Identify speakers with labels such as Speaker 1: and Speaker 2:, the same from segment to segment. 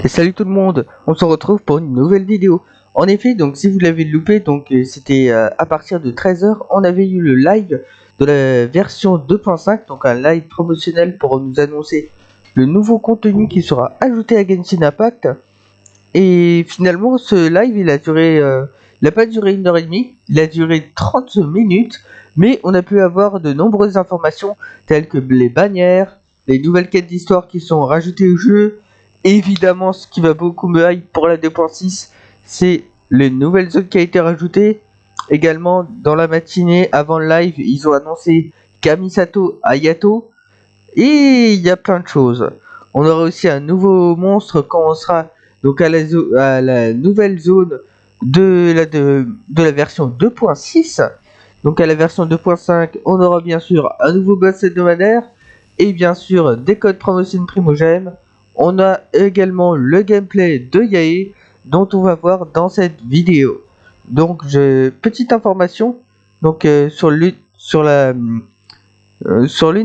Speaker 1: Et salut tout le monde, on se retrouve pour une nouvelle vidéo. En effet, donc si vous l'avez loupé, donc c'était à partir de 13 h, on avait eu le live de la version 2.5, donc un live promotionnel pour nous annoncer le nouveau contenu qui sera ajouté à Genshin Impact. Et finalement, ce live, il a pas duré 1 h 30, il a duré 30 minutes, mais on a pu avoir de nombreuses informations telles que les bannières, les nouvelles quêtes d'histoire qui sont rajoutées au jeu. Évidemment, ce qui va beaucoup me hype pour la 2.6, c'est les nouvelles zones qui a été rajoutées. Également, dans la matinée, avant le live, ils ont annoncé Kamisato Ayato. Et il y a plein de choses. On aura aussi un nouveau monstre quand on sera donc à la nouvelle zone de la version 2.6. Donc à la version 2.5, on aura bien sûr un nouveau boss hebdomadaire et bien sûr des codes promotion Primogem. On a également le gameplay de Yae dont on va voir dans cette vidéo. Donc petite information donc sur l'une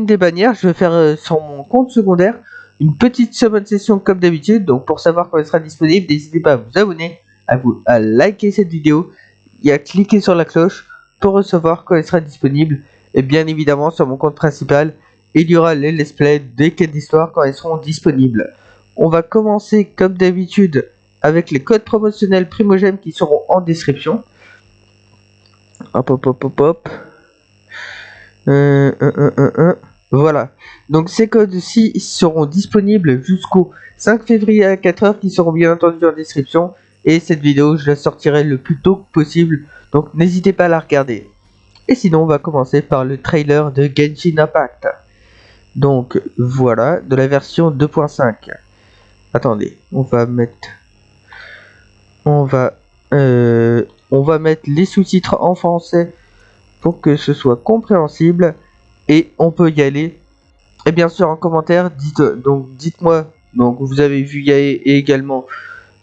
Speaker 1: des bannières, je vais faire sur mon compte secondaire une petite summon session comme d'habitude. Donc pour savoir quand elle sera disponible, n'hésitez pas à vous abonner, à liker cette vidéo et à cliquer sur la cloche pour recevoir quand elle sera disponible. Et bien évidemment sur mon compte principal, il y aura les let's play des quêtes d'histoire quand elles seront disponibles. On va commencer comme d'habitude avec les codes promotionnels Primogem qui seront en description. Hop hop hop hop hop. Voilà. Donc ces codes-ci seront disponibles jusqu'au 5 février à 4 h, qui seront bien entendu en description. Et cette vidéo, je la sortirai le plus tôt possible. Donc n'hésitez pas à la regarder. Et sinon, on va commencer par le trailer de Genshin Impact. Donc voilà, de la version 2.5. Attendez, on va mettre les sous-titres en français pour que ce soit compréhensible. Et on peut y aller. Et bien sûr en commentaire, dites-moi, donc vous avez vu Yae et également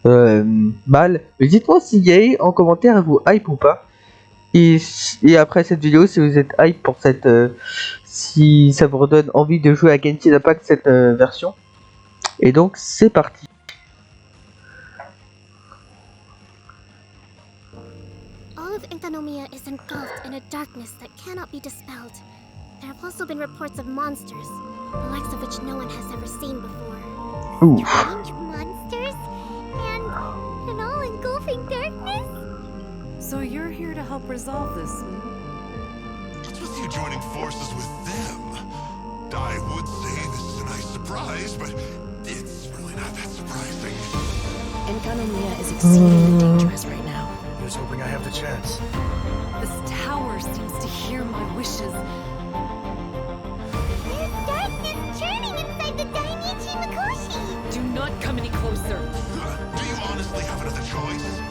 Speaker 1: Mal, mais dites-moi si Yae en commentaire vous hype ou pas. Et après cette vidéo, si vous êtes hype pour cette, si ça vous redonne envie de jouer à Genshin Impact cette version. Et donc c'est parti.
Speaker 2: All of Enkanomiya is engulfed in a darkness that cannot be dispelled. There have also been reports of monsters, the likes of which no one has ever seen before.
Speaker 1: Ooh.
Speaker 2: Strange monsters and an all-engulfing darkness?
Speaker 3: So you're here to help resolve this,
Speaker 4: What's with you joining forces with them? I would say this is a nice surprise, but it's really not that surprising.
Speaker 3: Enkanomiya is exceedingly dangerous right now.
Speaker 5: Here's hoping I have the chance.
Speaker 3: This tower seems to hear my wishes.
Speaker 2: There's darkness churning inside the Dainichi Mikoshi!
Speaker 3: Do not come any closer.
Speaker 4: Do you honestly have another choice?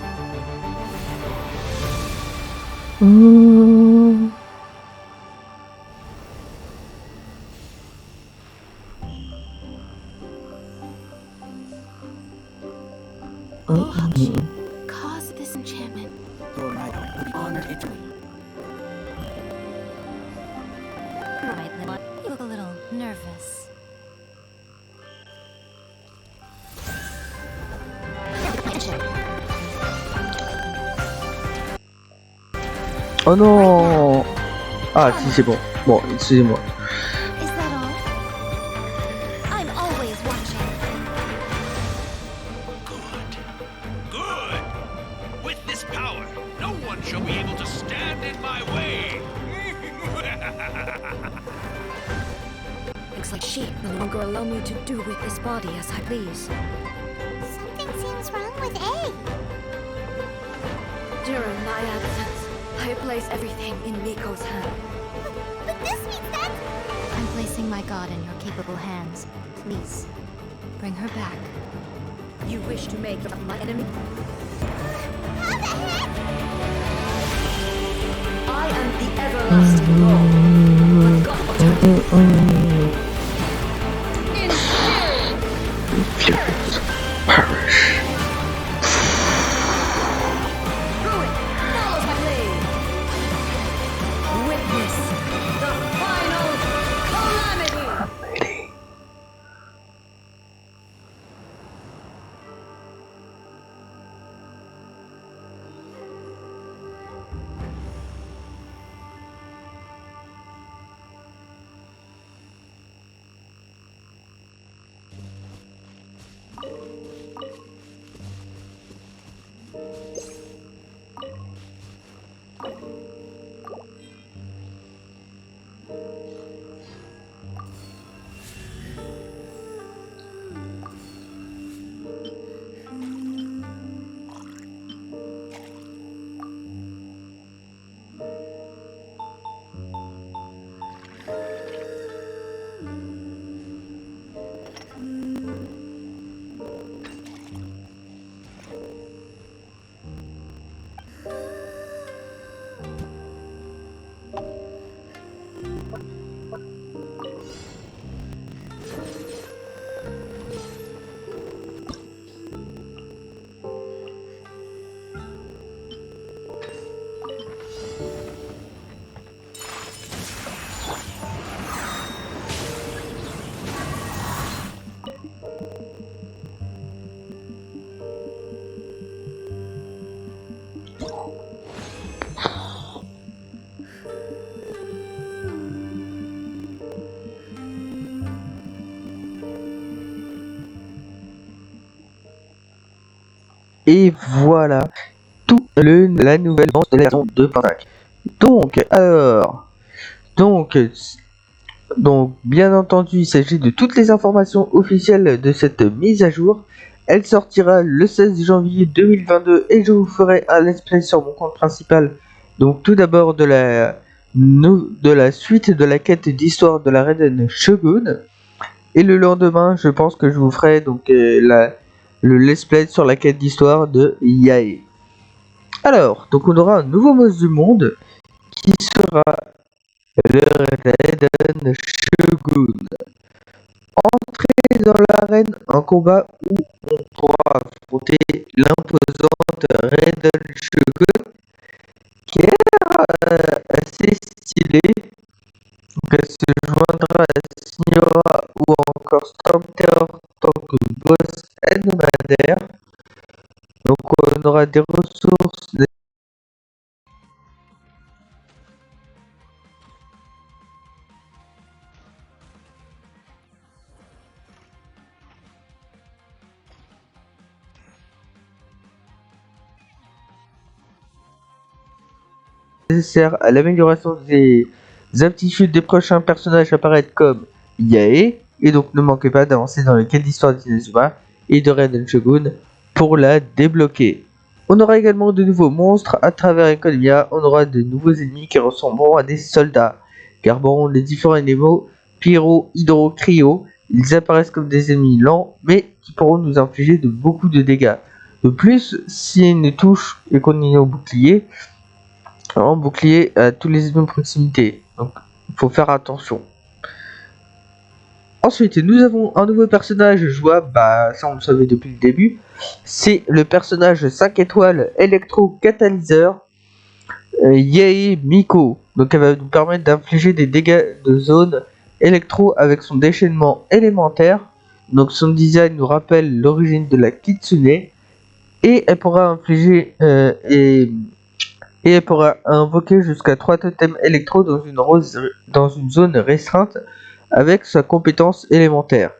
Speaker 2: Cause this enchantment.
Speaker 5: Your knight will be honored eternally.
Speaker 2: Right, Lemon. You look a little nervous.
Speaker 1: Oh non. Ah si, c'est bon. Bon, excusez-moi.
Speaker 2: Is that all? I'm always watching.
Speaker 6: Good! With this power, no one shall be able to stand in my way!
Speaker 3: Looks like she no longer allow me to do with this body as I please.
Speaker 2: Something seems wrong with A.
Speaker 3: During my absence, I place everything in Miko's hand.
Speaker 2: But this means that... I'm placing my god in your capable hands. Please, bring her back.
Speaker 3: You wish to make my enemy?
Speaker 2: How the heck?
Speaker 3: I am the everlasting Lord. But God
Speaker 1: Perish.
Speaker 3: ruin follows my blade. Witness the final calamity.
Speaker 1: Et voilà la nouvelle bande de la version 2.5. Donc, bien entendu, il s'agit de toutes les informations officielles de cette mise à jour. Elle sortira le 16 janvier 2022 et je vous ferai un let's play sur mon compte principal. Donc, tout d'abord de la suite de la quête d'histoire de la Raiden Shogun. Et le lendemain, je pense que je vous ferai donc le let's play sur la quête d'histoire de Yae. Alors, donc on aura un nouveau boss du monde qui sera le Raiden Shogun. Entrée dans l'arène, un combat où on pourra affronter l'imposante Raiden Shogun qui est assez stylé. Donc elle se joindra à Signora ou encore Storm Terror en tant que boss hebdomadaire. Donc on aura des ressources, nécessaires à l'amélioration des aptitudes des prochains personnages apparaître comme Yae, et donc ne manquez pas d'avancer dans le quête d'histoire d'Inazuma et de Raiden Shogun pour la débloquer. On aura également de nouveaux monstres à travers Economia, on aura de nouveaux ennemis qui ressembleront à des soldats, garberont les différents niveaux Pyro, Hydro, Cryo. Ils apparaissent comme des ennemis lents, mais qui pourront nous infliger de beaucoup de dégâts. De plus, si ils nous touchent et qu'on est au bouclier, en bouclier à tous les ennemis de proximité. Donc, il faut faire attention. Ensuite, nous avons un nouveau personnage jouable, ça on le savait depuis le début. C'est le personnage 5 étoiles électro-catalyseur Yae Miko. Donc elle va nous permettre d'infliger des dégâts de zone électro avec son déchaînement élémentaire. Donc son design nous rappelle l'origine de la Kitsune. Et elle pourra infliger et elle pourra invoquer jusqu'à 3 totems électro dans une zone restreinte avec sa compétence élémentaire.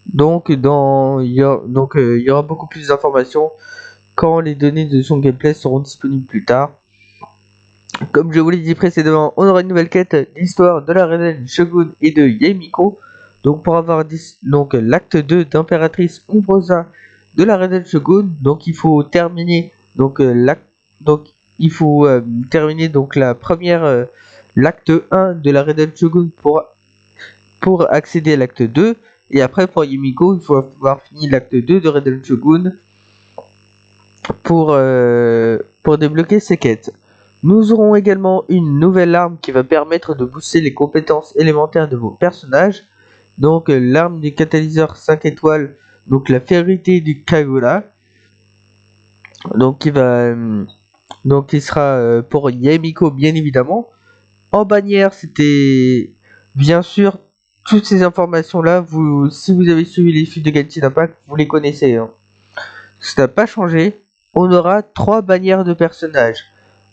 Speaker 1: Donc il y aura beaucoup plus d'informations quand les données de son gameplay seront disponibles plus tard. Comme je vous l'ai dit précédemment, on aura une nouvelle quête d'histoire de la Raiden Shogun et de Yae Miko. Donc pour avoir l'acte 2 d'impératrice Umbrosa de la Raiden Shogun, donc il faut terminer la première l'acte 1 de la Raiden Shogun pour accéder à l'acte 2, et après pour Yae Miko il faut avoir fini l'acte 2 de Raiden Shogun pour débloquer ces quêtes. Nous aurons également une nouvelle arme qui va permettre de booster les compétences élémentaires de vos personnages. Donc l'arme du catalyseur 5 étoiles, donc la férité du Kagura. Donc qui sera pour Yae Miko bien évidemment. En bannière, c'était bien sûr toutes ces informations là, si vous avez suivi les suites de Genshin Impact, vous les connaissez. Ça n'a pas changé. On aura 3 bannières de personnages.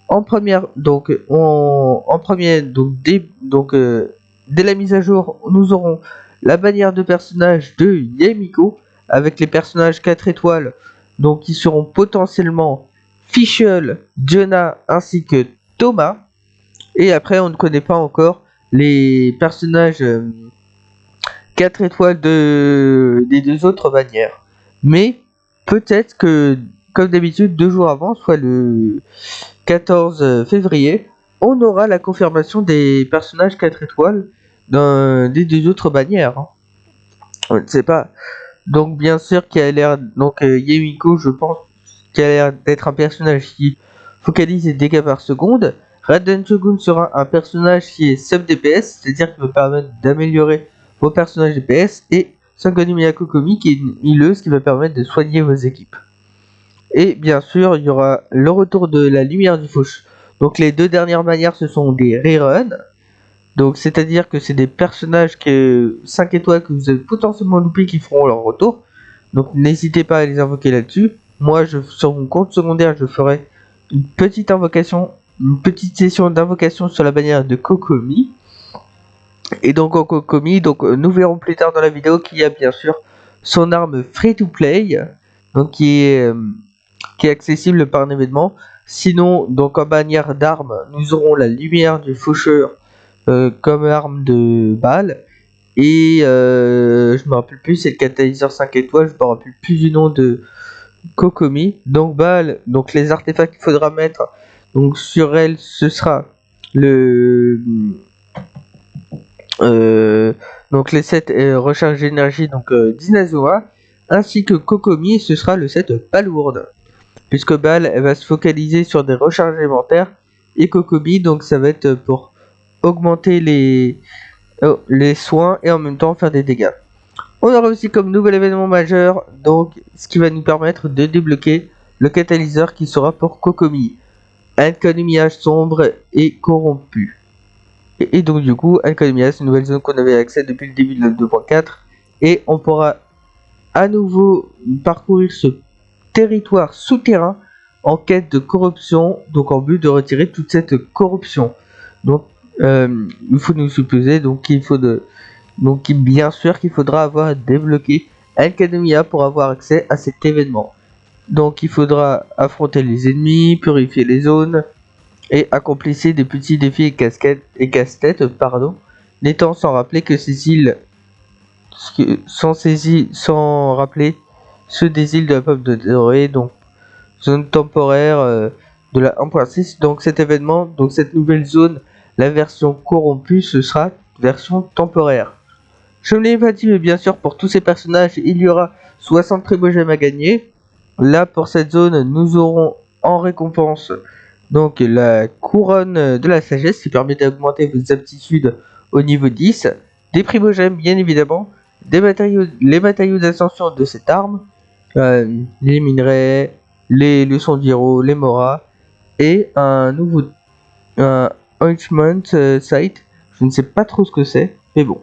Speaker 1: En première, dès la mise à jour, nous aurons la bannière de personnages de Yae Miko avec les personnages 4 étoiles, donc qui seront potentiellement Fischl, Jonah ainsi que Thomas. Et après, on ne connaît pas encore les personnages 4 étoiles des 2 autres bannières. Mais peut-être que, comme d'habitude, 2 jours avant, soit le 14 février, on aura la confirmation des personnages 4 étoiles des 2 autres bannières. On ne sait pas. Donc bien sûr qu'il a l'air, Yae Miko, je pense qu'il a l'air d'être un personnage qui focalise les dégâts par seconde. Raiden Shogun sera un personnage qui est sub DPS, c'est-à-dire qu'il va permettre d'améliorer vos personnages DPS, et Sangoni Miyako Komi qui est une healeuse qui va permettre de soigner vos équipes. Et bien sûr, il y aura le retour de la lumière du fauche. Donc les 2 dernières manières, ce sont des reruns. Donc c'est-à-dire que c'est des personnages 5 étoiles que vous avez potentiellement loupés qui feront leur retour. Donc n'hésitez pas à les invoquer là-dessus. Moi, sur mon compte secondaire, je ferai une petite session d'invocation sur la bannière de Kokomi. Et donc en Kokomi, nous verrons plus tard dans la vidéo qu'il y a bien sûr son arme free to play. donc qui est accessible par un événement. Sinon, donc en bannière d'armes, nous aurons la lumière du faucheur comme arme de balle. Et je me rappelle plus, c'est le catalyseur 5 étoiles, je me rappelle plus du nom de Kokomi. Donc balle, donc les artefacts qu'il faudra mettre donc sur elle, ce sera le donc les sets recharge d'énergie, donc d'Inazuma, ainsi que Kokomi, ce sera le set palourde, puisque balle elle va se focaliser sur des recharges élémentaires, et Kokomi donc ça va être pour augmenter les soins et en même temps faire des dégâts. On aura aussi comme nouvel événement majeur, donc ce qui va nous permettre de débloquer le catalyseur qui sera pour Kokomi, Alchemia sombre et corrompu. Et donc du coup, Alchemia, c'est une nouvelle zone qu'on avait accès depuis le début de la 2.4, et on pourra à nouveau parcourir ce territoire souterrain en quête de corruption, donc en but de retirer toute cette corruption. Donc il faut nous supposer bien sûr qu'il faudra avoir débloqué Alchemia pour avoir accès à cet événement. Donc il faudra affronter les ennemis, purifier les zones et accomplissez des petits défis et casse-têtes, n'étant sans rappeler que ces îles sans rappeler ceux des îles de la peuple de Doré, donc zone temporaire de la 1.6. Donc cet événement, donc cette nouvelle zone, la version corrompue, ce sera version temporaire. Je ne l'ai pas dit, mais bien sûr pour tous ces personnages il y aura 60 primogèmes à gagner. Là pour cette zone nous aurons en récompense donc la couronne de la sagesse qui permet d'augmenter vos aptitudes au niveau 10, des primogèmes bien évidemment, les matériaux d'ascension de cette arme, les minerais, les leçons d'hero, les moras, et un nouveau ointment site, je ne sais pas trop ce que c'est, mais bon.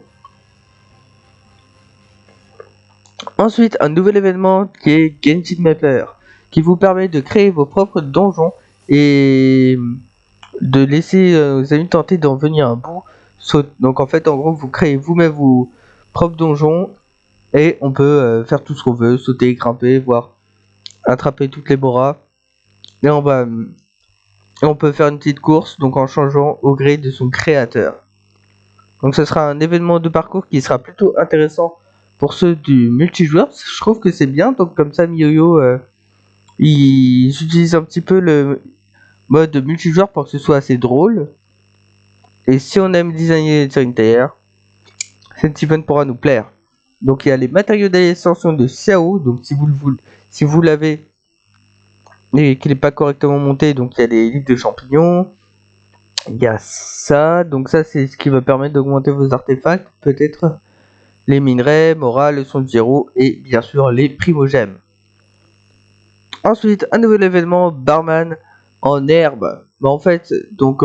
Speaker 1: Ensuite, un nouvel événement qui est Genshin Mapper, qui vous permet de créer vos propres donjons et de laisser vos amis tenter d'en venir un bout. Donc en fait, en gros, vous créez vous-même vos propres donjons et on peut faire tout ce qu'on veut, sauter, grimper, voire attraper toutes les boras. Et on peut faire une petite course, donc en changeant au gré de son créateur. Donc ce sera un événement de parcours qui sera plutôt intéressant pour ceux du multijoueur. Je trouve que c'est bien, donc comme ça MiYoYo ils utilisent un petit peu le mode multijoueur pour que ce soit assez drôle. Et si on aime designer sur intérieur, cet event pourra nous plaire. Donc il y a les matériaux d'ascension de Xiao, donc si vous l'avez et qu'il n'est pas correctement monté, donc il y a les livres de champignons. Il y a ça, donc ça c'est ce qui va permettre d'augmenter vos artefacts, peut-être les minerais, morale, leçon de zéro et bien sûr les primogèmes. Ensuite, un nouvel événement, barman en herbe. Bah, en fait, donc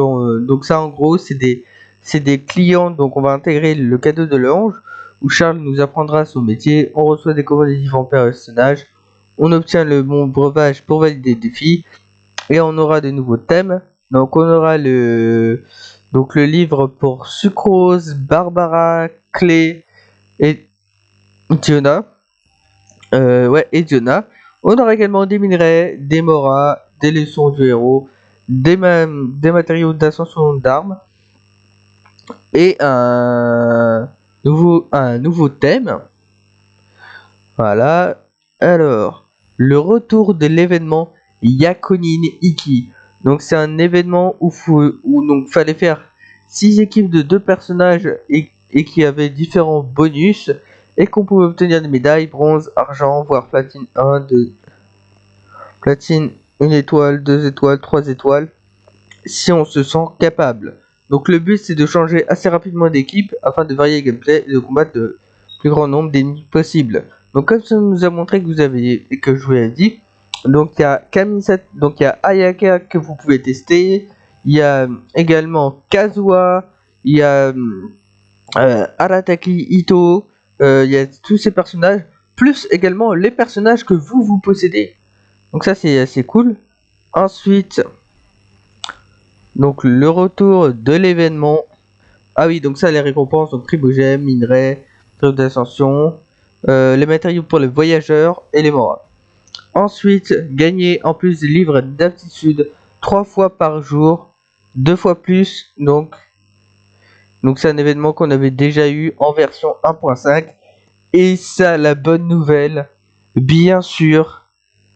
Speaker 1: ça en gros c'est des clients, donc on va intégrer le cadeau de l'ange où Charles nous apprendra son métier, on reçoit des commandes des différents personnages, on obtient le bon breuvage pour valider le défi et on aura de nouveaux thèmes. Donc on aura le livre pour Sucrose, Barbara, Clé et Diona. Et Diona. On aura également des minerais, des moras, des leçons du héros, des matériaux d'ascension d'armes et un nouveau thème. Voilà. Alors, le retour de l'événement Yakunin Iki. Donc c'est un événement où fallait faire 6 équipes de 2 personnages et qui avaient différents bonus et qu'on pouvait obtenir des médailles, bronze, argent, voire platine 1, 2, platine 1 étoile, 2 étoiles, 3 étoiles, si on se sent capable. Donc le but c'est de changer assez rapidement d'équipe afin de varier le gameplay et de combattre le plus grand nombre d'ennemis possible. Donc comme ça nous a montré que je vous l'ai dit, donc il y a donc il y a Ayaka que vous pouvez tester, il y a également Kazuha, il y a Arataki Ito, il y a tous ces personnages, plus également les personnages que vous possédez. Donc ça c'est assez cool. Ensuite, donc le retour de l'événement. Ah oui, donc ça les récompenses, donc primogèmes, minerais, trucs d'ascension, les matériaux pour les voyageurs et les moras. Ensuite, gagner en plus des livres d'aptitude 3 fois par jour, 2 fois plus, donc c'est un événement qu'on avait déjà eu en version 1.5. Et ça, la bonne nouvelle, bien sûr,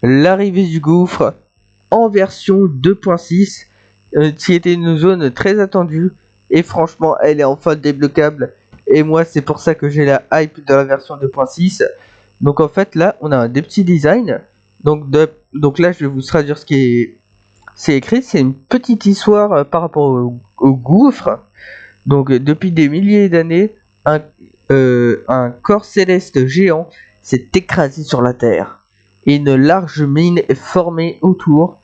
Speaker 1: l'arrivée du gouffre en version 2.6, qui était une zone très attendue, et franchement, elle est enfin débloquable, et moi, c'est pour ça que j'ai la hype de la version 2.6. Donc en fait, là, on a des petits designs, donc là, je vais vous traduire ce qui c'est écrit, c'est une petite histoire par rapport au gouffre. Donc depuis des milliers d'années, un corps céleste géant s'est écrasé sur la Terre. Et une large mine est formée autour.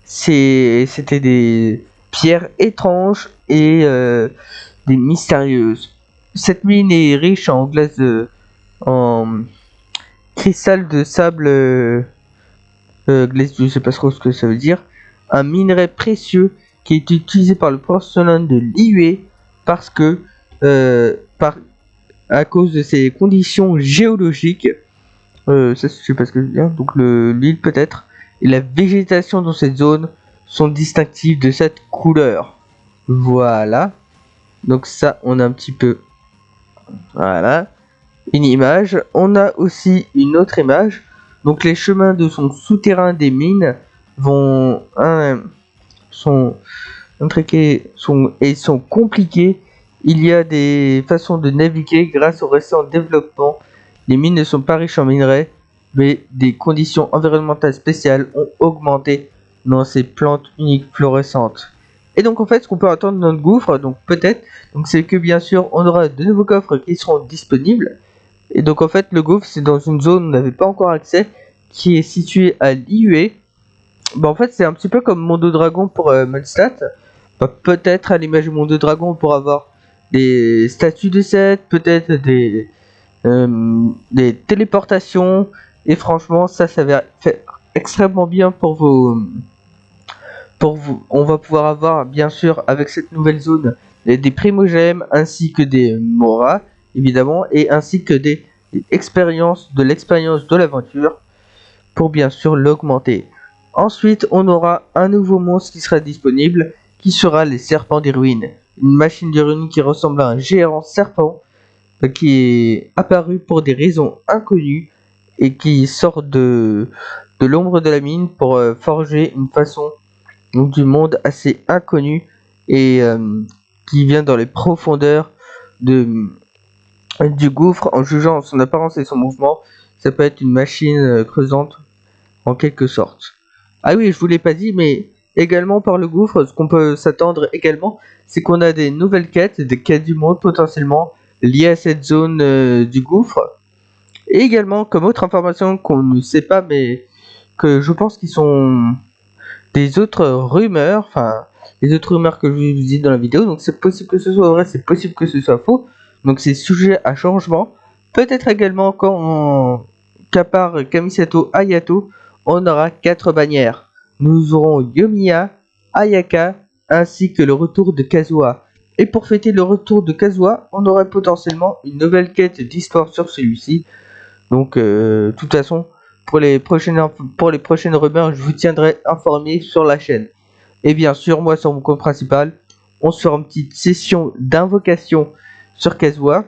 Speaker 1: C'était des pierres étranges et des mystérieuses. Cette mine est riche en glace en cristal de sable glace, je sais pas trop ce que ça veut dire. Un minerai précieux qui est utilisé par le porcelain de l'IUE parce que à cause de ses conditions géologiques, ça je sais pas ce que je veux dire, donc l'île peut-être, et la végétation dans cette zone sont distinctives de cette couleur. Voilà. Donc ça, on a un petit peu, voilà, une image. On a aussi une autre image. Donc les chemins de son souterrain des mines sont intriqués et sont compliqués. Il y a des façons de naviguer grâce au récent développement. Les mines ne sont pas riches en minerais, mais des conditions environnementales spéciales ont augmenté dans ces plantes uniques florescentes. Et donc en fait, ce qu'on peut attendre dans le gouffre, donc peut-être, donc c'est que bien sûr, on aura de nouveaux coffres qui seront disponibles. Et donc en fait, le gouffre, c'est dans une zone où on n'avait pas encore accès, qui est située à l'IUE. Bah, en fait, c'est un petit peu comme Mondo Dragon pour Mondstadt. Bah, peut-être à l'image de Mondo Dragon pour avoir des statues de set, peut-être des téléportations. Et franchement, ça va faire extrêmement bien pour vous. On va pouvoir avoir, bien sûr, avec cette nouvelle zone, des primogèmes ainsi que des moras, évidemment, et ainsi que des expériences de l'expérience de l'aventure pour bien sûr l'augmenter. Ensuite, on aura un nouveau monstre qui sera disponible, qui sera les serpents des ruines. Une machine de ruines qui ressemble à un géant serpent qui est apparu pour des raisons inconnues et qui sort de l'ombre de la mine pour forger une façon du monde assez inconnue et qui vient dans les profondeurs du gouffre. En jugeant son apparence et son mouvement, ça peut être une machine creusante en quelque sorte. Ah oui, je vous l'ai pas dit, mais également par le gouffre, ce qu'on peut s'attendre également, c'est qu'on a des nouvelles quêtes, des quêtes du monde potentiellement liées à cette zone du gouffre. Et également, comme autre information qu'on ne sait pas, mais que je pense qu'ils sont des autres rumeurs, les autres rumeurs que je vous dis dans la vidéo, donc c'est possible que ce soit vrai, c'est possible que ce soit faux, donc c'est sujet à changement. Peut-être également quand qu'à part Kamisato Hayato, on aura 4 bannières. Nous aurons Yomiya, Ayaka, ainsi que le retour de Kazuha. Et pour fêter le retour de Kazuha, on aurait potentiellement une nouvelle quête d'histoire sur celui-ci. Donc, de toute façon, pour les prochaines rumeurs, je vous tiendrai informé sur la chaîne. Et bien sûr, moi sur mon compte principal, on se fera une petite session d'invocation sur Kazuha.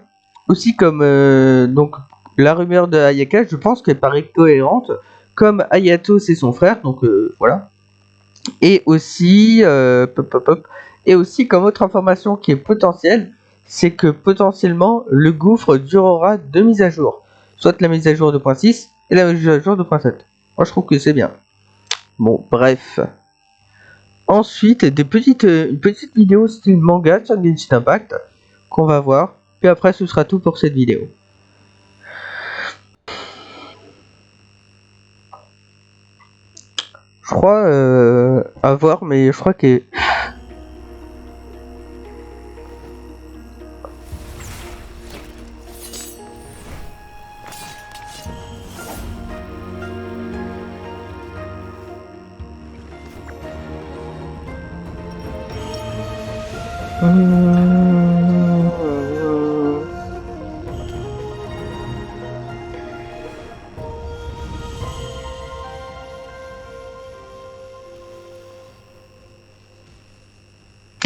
Speaker 1: Aussi comme donc la rumeur de Ayaka, je pense qu'elle paraît cohérente. Comme Hayato c'est son frère, donc voilà. Et aussi, et aussi comme autre information qui est potentielle, c'est que potentiellement le gouffre durera 2 mises à jour. Soit la mise à jour 2.6 et la mise à jour 2.7. Moi je trouve que c'est bien. Bon, bref. Ensuite, une petite vidéo style manga sur Genshin Impact qu'on va voir. Puis après, ce sera tout pour cette vidéo. Je crois à voir, mais je crois que...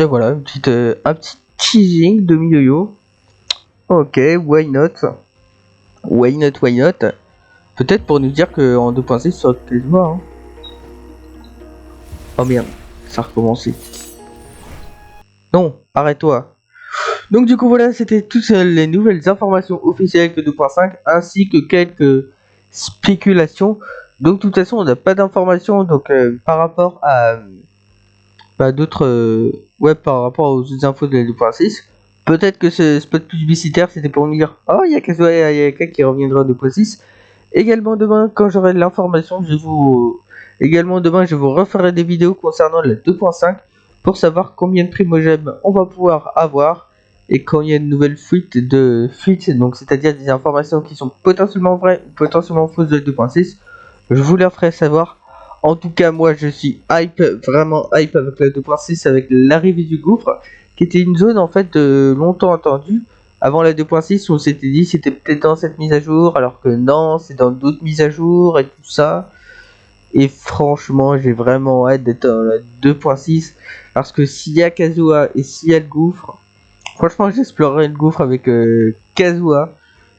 Speaker 1: Et voilà, un petit teasing de MiYoYo. Ok, why not? Why not, why not? Peut-être pour nous dire qu'en 2.6 ça aurait pu se voir. Hein. Oh merde, ça a recommencé. Non, arrête-toi. Donc du coup voilà, c'était toutes les nouvelles informations officielles que 2.5 ainsi que quelques spéculations. Donc de toute façon on n'a pas d'informations donc par rapport à d'autres par rapport aux autres infos de la 2.6. Peut-être que ce spot publicitaire c'était pour nous dire oh il y a quelqu'un qui reviendra en 2.6. Également demain quand j'aurai l'information je vous referai des vidéos concernant la 2.5 pour savoir combien de primogèmes on va pouvoir avoir et quand il y a une nouvelle fuite, donc c'est-à-dire des informations qui sont potentiellement vraies, potentiellement fausses de 2.6, je vous les ferai savoir. En tout cas, moi je suis vraiment hype avec la 2.6, avec l'arrivée du gouffre, qui était une zone en fait longtemps attendue. Avant la 2.6, on s'était dit c'était peut-être dans cette mise à jour, alors que non, c'est dans d'autres mises à jour et tout ça. Et franchement, j'ai vraiment hâte d'être dans la 2.6, parce que s'il y a Kazuha et s'il y a le gouffre, franchement, j'explorerai le gouffre avec Kazuha.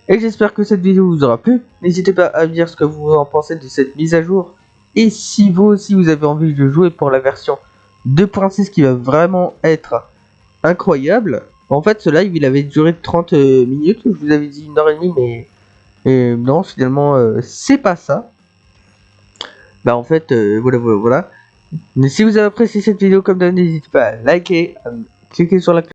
Speaker 1: Et j'espère que cette vidéo vous aura plu. N'hésitez pas à me dire ce que vous en pensez de cette mise à jour. Et si vous aussi vous avez envie de jouer pour la version 2.6 qui va vraiment être incroyable. En fait, ce live il avait duré 30 minutes. Je vous avais dit 1h30, mais non, finalement, c'est pas ça. Bah, en fait, voilà. Mais si vous avez apprécié cette vidéo, comme d'hab, n'hésitez pas à liker, à cliquer sur la cloche.